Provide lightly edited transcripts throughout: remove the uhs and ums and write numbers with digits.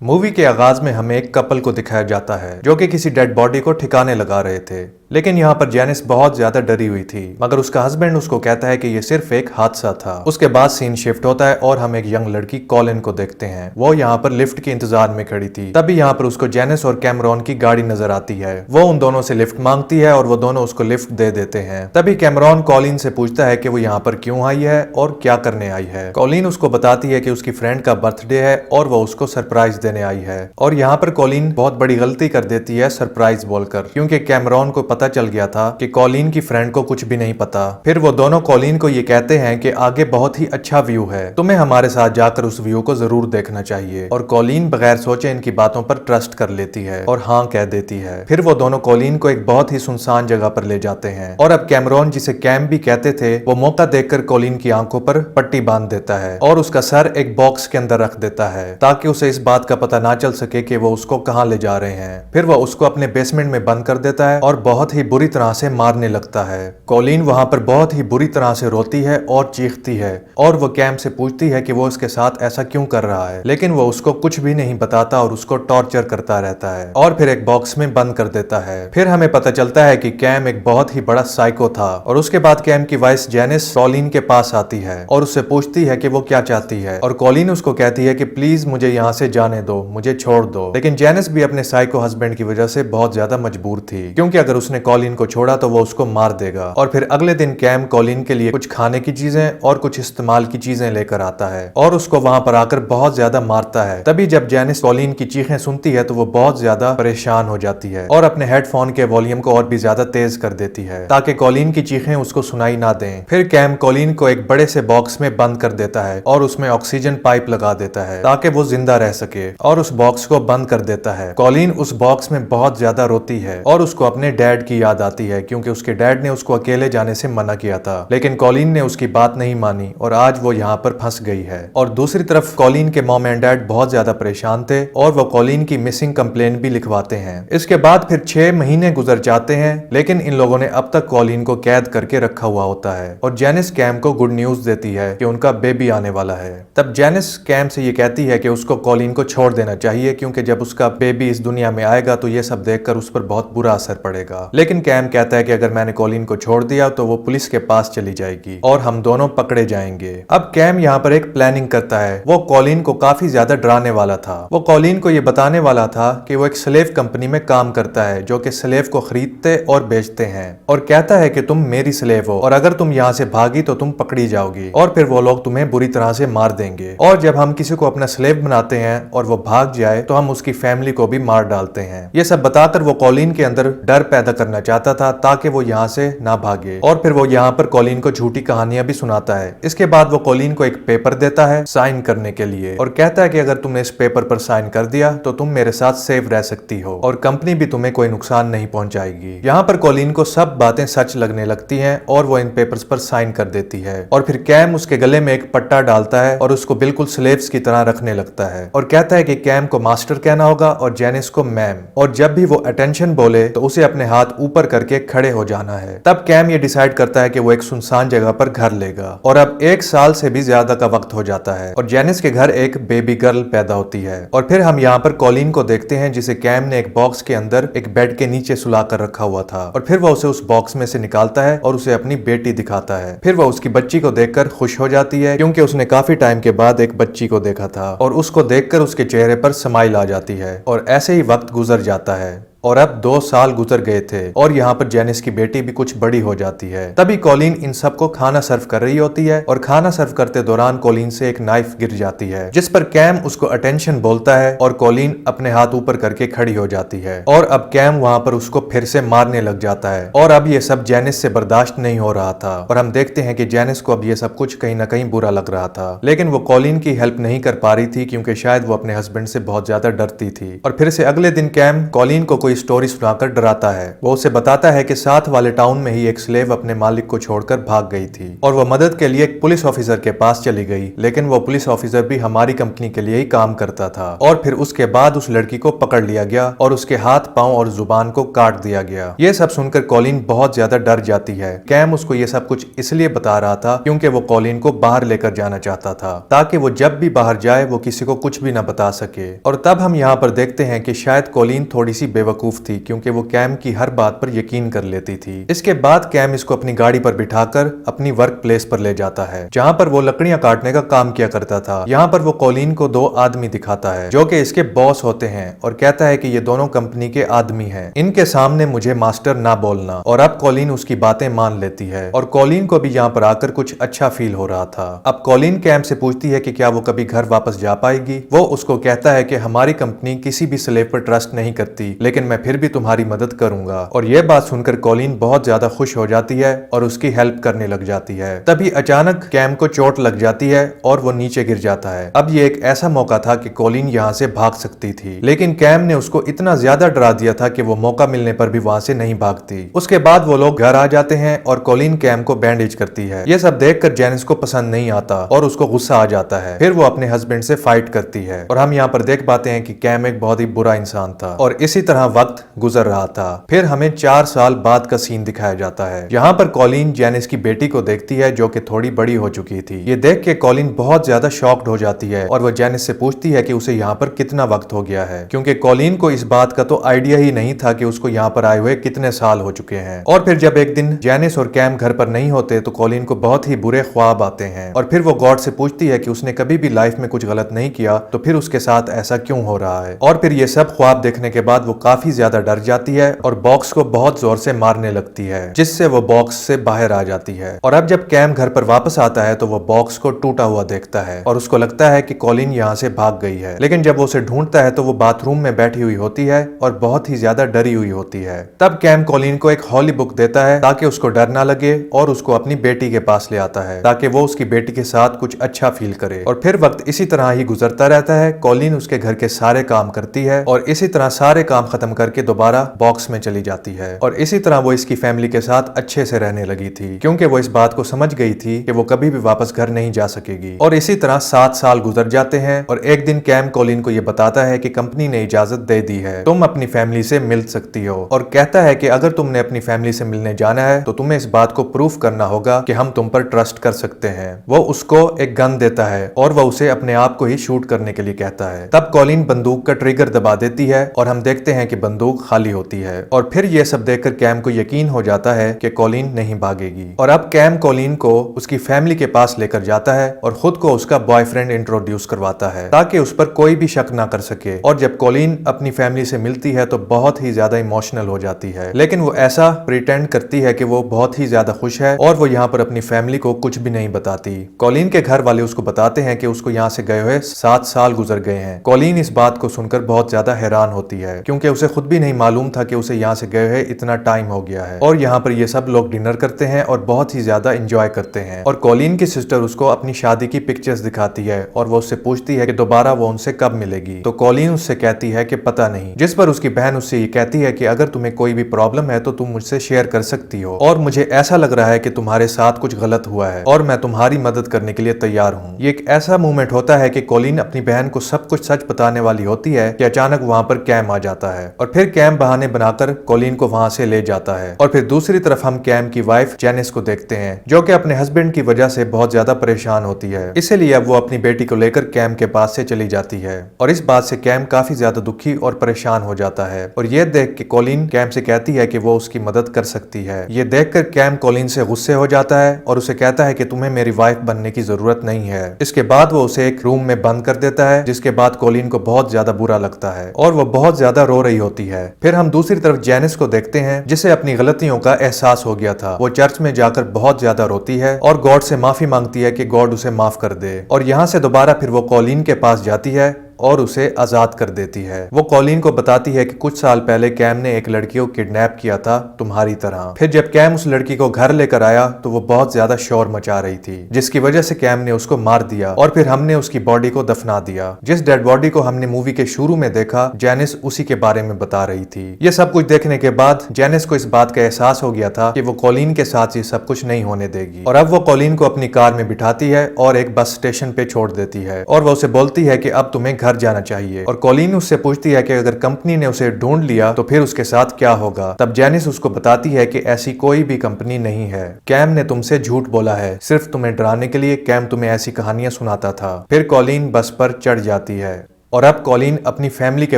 Movie के आगाज में हमें एक कपल को दिखाया जाता है जो कि किसी डेड बॉडी को ठिकाने लगा रहे थे। लेकिन यहाँ पर जेनिस बहुत ज्यादा डरी हुई थी, मगर उसका हस्बैंड उसको कहता है कि ये सिर्फ एक हादसा था। उसके बाद सीन शिफ्ट होता है और हम एक यंग लड़की कॉलिन को देखते हैं। वो यहाँ पर लिफ्ट के इंतजार में खड़ी थी। तभी यहाँ पर उसको जेनिस और कैमरॉन की गाड़ी नजर आती है। वो उन दोनों से लिफ्ट मांगती है और वो दोनों उसको लिफ्ट दे देते हैं। तभी कैमरॉन कॉलिन से पूछता है कि वो यहाँ पर क्यों आई है और क्या करने आई है। कॉलिन उसको बताती है कि उसकी फ्रेंड का बर्थडे है और वो उसको सरप्राइज देने आई है। और यहाँ पर कॉलिन बहुत बड़ी गलती कर देती है सरप्राइज बोलकर, क्योंकि कैमरॉन को पता चल गया था कि कॉलिन की फ्रेंड को कुछ भी नहीं पता। फिर वो दोनों कॉलिन को ये कहते हैं कि आगे बहुत ही अच्छा व्यू है, तुम्हें हमारे साथ जाकर उस व्यू को जरूर देखना चाहिए। और कॉलिन बगैर सोचे इनकी बातों पर ट्रस्ट कर लेती है और हाँ कह देती है। फिर वो दोनों कॉलिन को एक बहुत ही सुनसान जगह पर ले जाते हैं और अब कैमरॉन, जिसे कैम भी कहते थे, वो मौका देखकर कॉलिन की आंखों पर पट्टी बांध देता है और उसका सर एक बॉक्स के अंदर रख देता है ताकि उसे इस बात का पता ना चल सके कि वो उसको कहाँ ले जा रहे हैं। फिर वो उसको अपने बेसमेंट में बंद कर देता है और बहुत ही बुरी तरह से मारने लगता है। कॉलिन वहां पर बहुत ही बुरी तरह से रोती है और चीखती है और वो कैम से पूछती है कि वो उसके साथ ऐसा क्यों कर रहा है, लेकिन वो उसको कुछ भी नहीं बताता और उसको टॉर्चर करता रहता है और फिर एक बॉक्स में बंद कर देता है। फिर हमें पता चलता है कि कैम एक बहुत ही बड़ा साइको था। और उसके बाद कैम की वाइफ जेनिस कॉलिन के पास आती है और उससे पूछती है कि वो क्या चाहती है। और कॉलिन उसको कहती है कि प्लीज मुझे यहाँ से जाने दो, मुझे छोड़ दो। लेकिन जेनिस भी अपने साइको हस्बैंड की वजह से बहुत ज्यादा मजबूर थी, क्योंकि अगर उसने कॉलिन को छोड़ा तो वो उसको मार देगा। और फिर अगले दिन कैम कॉलिन के लिए कुछ खाने की चीजें और कुछ इस्तेमाल की चीजें लेकर आता है और उसको वहां पर आकर बहुत ज्यादा मारता है। तभी जब जेनिस कॉलिन की चीखें सुनती है तो वो बहुत ज्यादा परेशान हो जाती है और अपने हेडफोन के वॉल्यूम को और भी ज्यादा तेज कर देती है ताकि कॉलिन की चीखें उसको सुनाई ना दें। फिर कैम कॉलिन को एक बड़े से बॉक्स में बंद कर देता है और उसमें ऑक्सीजन पाइप लगा देता है ताकि वो जिंदा रह सके और उस बॉक्स को बंद कर देता है। कॉलिन उस बॉक्स में बहुत ज्यादा रोती है और उसको अपने डैड की याद आती है, क्योंकि उसके डैड ने उसको अकेले जाने से मना किया था। लेकिन कॉलिन ने उसकी बात नहीं मानी और आज वो यहाँ पर फंस गई है। और दूसरी तरफ कॉलिन के मॉम एंड डैड बहुत ज्यादा परेशान थे और वो कॉलिन की मिसिंग कंप्लेन भी लिखवाते हैं। इसके बाद फिर 6 महीने गुजर जाते हैं, लेकिन इन लोगों ने अब तक कॉलिन को कैद करके रखा हुआ होता है। और जेनिस कैम को गुड न्यूज देती है कि उनका बेबी आने वाला है। तब जेनिस कैम से ये कहती है कि उसको कॉलिन को छोड़ देना चाहिए, क्योंकि जब उसका बेबी इस दुनिया में आएगा तो ये सब देखकर उस पर बहुत बुरा असर पड़ेगा। लेकिन कैम कहता है कि अगर मैंने कॉलिन को छोड़ दिया तो वो पुलिस के पास चली जाएगी और हम दोनों पकड़े जाएंगे। अब कैम यहाँ पर एक प्लानिंग करता है। वो कॉलिन को काफी ज्यादा डराने वाला था। वो कॉलिन को ये बताने वाला था कि वो एक स्लेव कंपनी में काम करता है जो कि स्लेव को खरीदते और बेचते हैं, और कहता है कि तुम मेरी स्लेव हो और अगर तुम यहाँ से भागी तो तुम पकड़ी जाओगी और फिर वो लोग तुम्हें बुरी तरह से मार देंगे। और जब हम किसी को अपना स्लेव बनाते हैं और वो भाग जाए तो हम उसकी फैमिली को भी मार डालते हैं। ये सब बताकर वो कॉलिन के अंदर डर पैदा करना चाहता था ताकि वो यहाँ से ना भागे। और फिर वो यहाँ पर कॉलिन को झूठी कहानियां भी सुनाता है। इसके बाद वो कॉलिन को एक पेपर देता है साइन करने के लिए और कहता है कि अगर तुमने इस पेपर पर साइन कर दिया तो तुम मेरे साथ सेफ रह सकती हो और कंपनी भी तुम्हें कोई नुकसान नहीं पहुंचाएगी। यहाँ पर कॉलिन को सब बातें सच लगने लगती हैं और वो इन पेपर्स पर साइन कर देती है। और फिर कैम उसके गले में एक पट्टा डालता है और उसको बिल्कुल स्लेव्स की तरह रखने लगता है और कहता है कि कैम को मास्टर कहना होगा और जेनिस को मैम, और जब भी वो अटेंशन बोले तो उसे अपने हाथ ऊपर करके खड़े हो जाना है। तब कैम ये डिसाइड करता है कि वो एक सुनसान जगह पर घर लेगा। और अब 1 साल से भी ज्यादा का वक्त हो जाता है और जेनिस के घर एक बेबी गर्ल पैदा होती है। और फिर हम यहाँ पर कॉलिन को देखते हैं जिसे कैम ने एक बॉक्स के अंदर एक बेड के नीचे सुला कर रखा हुआ था और फिर वो उसे उस बॉक्स में से निकालता है और उसे अपनी बेटी दिखाता है। फिर वो उसकी बच्ची को देखकर खुश हो जाती है, क्योंकि उसने काफी टाइम के बाद एक बच्ची को देखा था और उसको देखकर उसके चेहरे पर स्माइल आ जाती है। और ऐसे ही वक्त गुजर जाता है और अब 2 साल गुजर गए थे और यहाँ पर जेनिस की बेटी भी कुछ बड़ी हो जाती है। तभी कॉलिन इन सबको खाना सर्व कर रही होती है और खाना सर्व करते दौरान कॉलिन से एक नाइफ गिर जाती है, जिस पर कैम उसको अटेंशन बोलता है और कॉलिन अपने हाथ ऊपर करके खड़ी हो जाती है। और अब कैम वहाँ पर उसको फिर से मारने लग जाता है और अब ये सब जेनिस से बर्दाश्त नहीं हो रहा था और हम देखते हैं कि जेनिस को अब ये सब कुछ कहीं ना कहीं बुरा लग रहा था, लेकिन वो कॉलिन की हेल्प नहीं कर पा रही थी, क्योंकि शायद वो अपने हस्बैंड से बहुत ज्यादा डरती थी। और फिर से अगले दिन कैम कॉलिन को कोई कोई स्टोरी सुनाकर डराता है। वो उसे बताता है कि साथ वाले टाउन में ही एक स्लेव अपने मालिक को छोड़कर भाग गई थी और वो मदद के लिए एक पुलिस ऑफिसर के पास चली गई, लेकिन वो पुलिस ऑफिसर भी हमारी कंपनी के लिए ही काम करता था। और फिर उसके बाद उस लड़की को पकड़ लिया गया और उसके हाथ पांव और जुबान को काट दिया गया। ये सब सुनकर कॉलिन बहुत ज्यादा डर जाती है। कैम उसको ये सब कुछ इसलिए बता रहा था क्योंकि वो कॉलिन को बाहर लेकर जाना चाहता था, ताकि वो जब भी बाहर जाए वो किसी को कुछ भी ना बता सके। और तब हम यहाँ पर देखते हैं कि शायद कॉलिन थोड़ी सी बेवकूफ थी, क्योंकि वो कैम की हर बात पर यकीन कर लेती थी। इसके बाद कैम इसको अपनी गाड़ी पर बिठाकर अपनी वर्क प्लेस पर ले जाता है, जहाँ पर वो लकड़ियां काटने का काम किया करता था। यहाँ पर वो कॉलिन को दो आदमी दिखाता है जो कि इसके बॉस होते हैं और कहता है कि ये दोनों कंपनी के आदमी हैं, इनके सामने मुझे मास्टर ना बोलना। और अब कॉलिन उसकी बातें मान लेती है और कॉलिन को भी यहाँ पर आकर कुछ अच्छा फील हो रहा था। अब कॉलिन कैम से पूछती है कि क्या वो कभी घर वापस जा पाएगी। वो उसको कहता है कि हमारी कंपनी किसी भी स्लेव पर ट्रस्ट नहीं करती, लेकिन मैं फिर भी तुम्हारी मदद करूंगा। और ये बात सुनकर कॉलिन बहुत ज्यादा खुश हो जाती है और उसकी हेल्प करने लग जाती है। तभी अचानक कैम को चोट लग जाती है और वो नीचे गिर जाता है। अब ये एक ऐसा मौका था कि कॉलिन यहाँ से भाग सकती थी, लेकिन कैम ने उसको इतना ज्यादा डरा दिया था कि वो मौका मिलने पर भी वहां से नहीं भागती। उसके बाद वो लोग घर आ जाते हैं और कॉलिन कैम को बैंडेज करती है। ये सब देखकर जेनिस को पसंद नहीं आता और उसको गुस्सा आ जाता है। फिर वो अपने हस्बैंड से फाइट करती है और हम यहाँ पर देख पाते हैं कि कैम एक बहुत ही बुरा इंसान था और इसी तरह वक्त गुजर रहा था। फिर हमें 4 साल बाद का सीन दिखाया जाता है। यहाँ पर कॉलिन जेनिस की बेटी को देखती है जो कि थोड़ी बड़ी हो चुकी थी। ये देख के कॉलिन बहुत ज्यादा शॉक्ड हो जाती है और वो जेनिस से पूछती है कि उसे यहाँ पर कितना वक्त हो गया है, क्योंकि कॉलिन को इस बात का तो आइडिया ही नहीं था कि उसको यहाँ पर आए हुए कितने साल हो चुके हैं। और फिर जब एक दिन जेनिस और कैम घर पर नहीं होते तो कॉलिन को बहुत ही बुरे ख्वाब आते हैं और फिर वो गॉड से पूछती है कि उसने कभी भी लाइफ में कुछ गलत नहीं किया, तो फिर उसके साथ ऐसा क्यों हो रहा है। और फिर ये सब ख्वाब देखने के बाद वो काफी ज्यादा डर जाती है और बॉक्स को बहुत जोर से मारने लगती है, जिससे वो बॉक्स से बाहर आ जाती है। और अब जब कैम घर पर वापस आता है तो वो बॉक्स को टूटा हुआ देखता है और उसको लगता है कि कॉलिन यहाँ से भाग गई है। लेकिन जब वो उसे ढूंढता है तो वो बाथरूम में बैठी हुई होती है और बहुत ही ज्यादा डरी हुई होती है। तब कैम कॉलिन को एक हॉली बुक देता है ताकि उसको डर ना लगे और उसको अपनी बेटी के पास ले आता है, ताकि वो उसकी बेटी के साथ कुछ अच्छा फील करे। और फिर वक्त इसी तरह ही गुजरता रहता है। कॉलिन उसके घर के सारे काम करती है और इसी तरह सारे काम खत्म करके दोबारा बॉक्स में चली जाती है। और इसी तरह वो इसकी फैमिली के साथ अच्छे से रहने लगी थी, क्योंकि वो इस बात को समझ गई थी कि वो कभी भी वापस घर नहीं जा सकेगी। और इसी तरह 7 साल गुजर जाते हैं और एक दिन कैम कॉलिन को ये बताता है कि कंपनी ने इजाजत दे दी है, तुम अपनी फैमिली से मिल सकती हो। और कहता है कि अगर तुमने अपनी फैमिली से मिलने जाना है तो तुम्हें इस बात को प्रूफ करना होगा कि हम तुम पर ट्रस्ट कर सकते हैं। वो उसको एक गन देता है और वो उसे अपने आप को ही शूट करने के लिए कहता है। तब कॉलिन बंदूक का ट्रिगर दबा देती है और हम देखते हैं कि बंदूक खाली होती है। और फिर ये सब देखकर कैम को यकीन हो जाता है कि कॉलिन नहीं भागेगी। और अब कैम कॉलिन को उसकी फैमिली के पास लेकर जाता है और खुद को उसका बॉयफ्रेंड इंट्रोड्यूस करवाता है, ताकि उस पर कोई भी शक ना कर सके। और जब कॉलिन अपनी फैमिली से मिलती है तो बहुत ही ज्यादा इमोशनल हो जाती है, लेकिन वो ऐसा प्रिटेंड करती है कि वो बहुत ही ज्यादा खुश है और वो यहाँ पर अपनी फैमिली को कुछ भी नहीं बताती। कॉलिन के घर वाले उसको बताते हैं कि उसको यहाँ से गए हुए 7 साल गुजर गए हैं। कॉलिन इस बात को सुनकर बहुत ज्यादा हैरान होती है, क्योंकि उसे खुद भी नहीं मालूम था कि उसे यहाँ से गए हुए इतना टाइम हो गया है। और यहाँ पर ये सब लोग डिनर करते हैं और बहुत ही ज्यादा एंजॉय करते हैं। और कॉलिन की सिस्टर उसको अपनी शादी की पिक्चर्स दिखाती है और वो उससे पूछती है कि दोबारा वो उनसे कब मिलेगी। तो कॉलिन उससे कहती है कि पता नहीं, जिस पर उसकी बहन उससे ये कहती है कि अगर तुम्हें कोई भी प्रॉब्लम है तो तुम मुझसे शेयर कर सकती हो, और मुझे ऐसा लग रहा है कि तुम्हारे साथ कुछ गलत हुआ है और मैं तुम्हारी मदद करने के लिए तैयार हूँ। ये एक ऐसा मोमेंट होता है कि कॉलिन अपनी बहन को सब कुछ सच बताने वाली होती है कि अचानक वहाँ पर कैम आ जाता है और फिर कैम बहाने बनाकर कॉलिन को वहाँ से ले जाता है। और फिर दूसरी तरफ हम कैम की वाइफ जेनिस को देखते हैं, जो कि अपने हस्बैंड की वजह से बहुत ज्यादा परेशान होती है। इसीलिए अब वो अपनी बेटी को लेकर कैम के पास से चली जाती है और इस बात से कैम काफी ज्यादा दुखी और परेशान हो जाता है। और ये देख के कॉलिन कैम से कहती है कि वो उसकी मदद कर सकती है। ये देखकर कैम कॉलिन से गुस्से हो जाता है और उसे कहता है कि तुम्हें मेरी वाइफ बनने की जरूरत नहीं है। इसके बाद वो उसे एक रूम में बंद कर देता है, जिसके बाद कॉलिन को बहुत ज्यादा बुरा लगता है और वो बहुत ज्यादा रो रही होती है। फिर हम दूसरी तरफ जेनिस को देखते हैं, जिसे अपनी गलतियों का एहसास हो गया था। वो चर्च में जाकर बहुत ज्यादा रोती है और गॉड से माफी मांगती है कि गॉड उसे माफ कर दे। और यहाँ से दोबारा फिर वो कॉलिन के पास जाती है और उसे आजाद कर देती है। वो कॉलिन को बताती है कि कुछ साल पहले कैम ने एक लड़की को किडनैप किया था तुम्हारी तरह। फिर जब कैम उस लड़की को घर लेकर आया तो वो बहुत ज्यादा शोर मचा रही थी, जिसकी वजह से कैम ने उसको मार दिया और फिर हमने उसकी बॉडी को दफना दिया। जिस डेड बॉडी को हमने मूवी के शुरू में देखा, जेनिस उसी के बारे में बता रही थी। ये सब कुछ देखने के बाद जेनिस को इस बात का एहसास हो गया था कि वो कॉलिन के साथ ये सब कुछ नहीं होने देगी और अब वो कॉलिन को अपनी कार में बिठाती है और एक बस स्टेशन पे छोड़ देती है और वो उसे बोलती है कि अब तुम्हें घर जाना चाहिए। और कॉलिन उससे पूछती है कि अगर कंपनी ने उसे ढूंढ लिया तो फिर उसके साथ क्या होगा। तब जेनिस उसको बताती है कि ऐसी कोई भी कंपनी नहीं है, कैम ने तुमसे झूठ बोला है, सिर्फ तुम्हें डराने के लिए कैम तुम्हें ऐसी कहानियां सुनाता था। फिर कॉलिन बस पर चढ़ जाती है और अब कॉलिन अपनी फैमिली के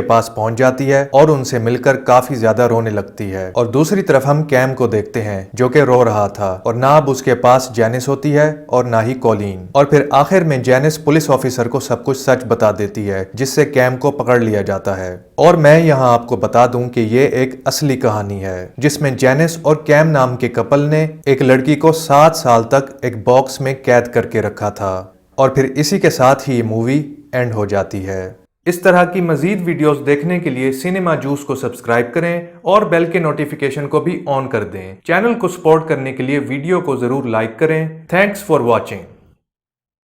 पास पहुंच जाती है और उनसे मिलकर काफी ज्यादा रोने लगती है। और दूसरी तरफ हम कैम को देखते हैं जो कि रो रहा था और ना अब उसके पास जेनिस होती है और ना ही कॉलिन। और फिर आखिर में जेनिस पुलिस ऑफिसर को सब कुछ सच बता देती है, जिससे कैम को पकड़ लिया जाता है। और मैं यहाँ आपको बता दूं कि ये एक असली कहानी है जिसमें जेनिस और कैम नाम के कपल ने एक लड़की को 7 साल तक एक बॉक्स में कैद करके रखा था। और फिर इसी के साथ ही ये मूवी एंड हो जाती है। इस तरह की मजीद वीडियोस देखने के लिए सिनेमा जूस को सब्सक्राइब करें और बेल के नोटिफिकेशन को भी ऑन कर दें। चैनल को सपोर्ट करने के लिए वीडियो को जरूर लाइक करें। Thanks for watching.